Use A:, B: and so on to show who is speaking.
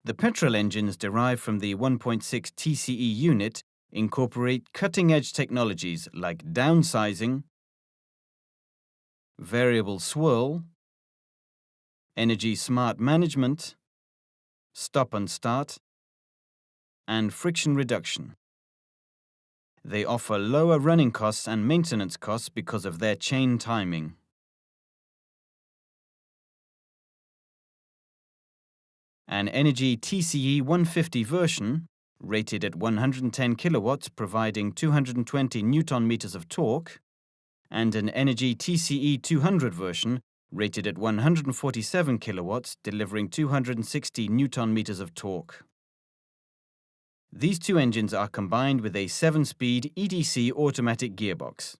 A: The petrol engines derived from the 1.6 TCe unit incorporate cutting-edge technologies like downsizing, variable swirl, energy smart management, stop and start, and friction reduction. They offer lower running costs and maintenance costs because of their chain timing. An Energy TCe 150 version, rated at 110 kilowatts providing 220 Newton-meters of torque, and an Energy TCe 200 version, rated at 147 kilowatts delivering 260 Newton-meters of torque. These two engines are combined with a 7-speed EDC automatic gearbox.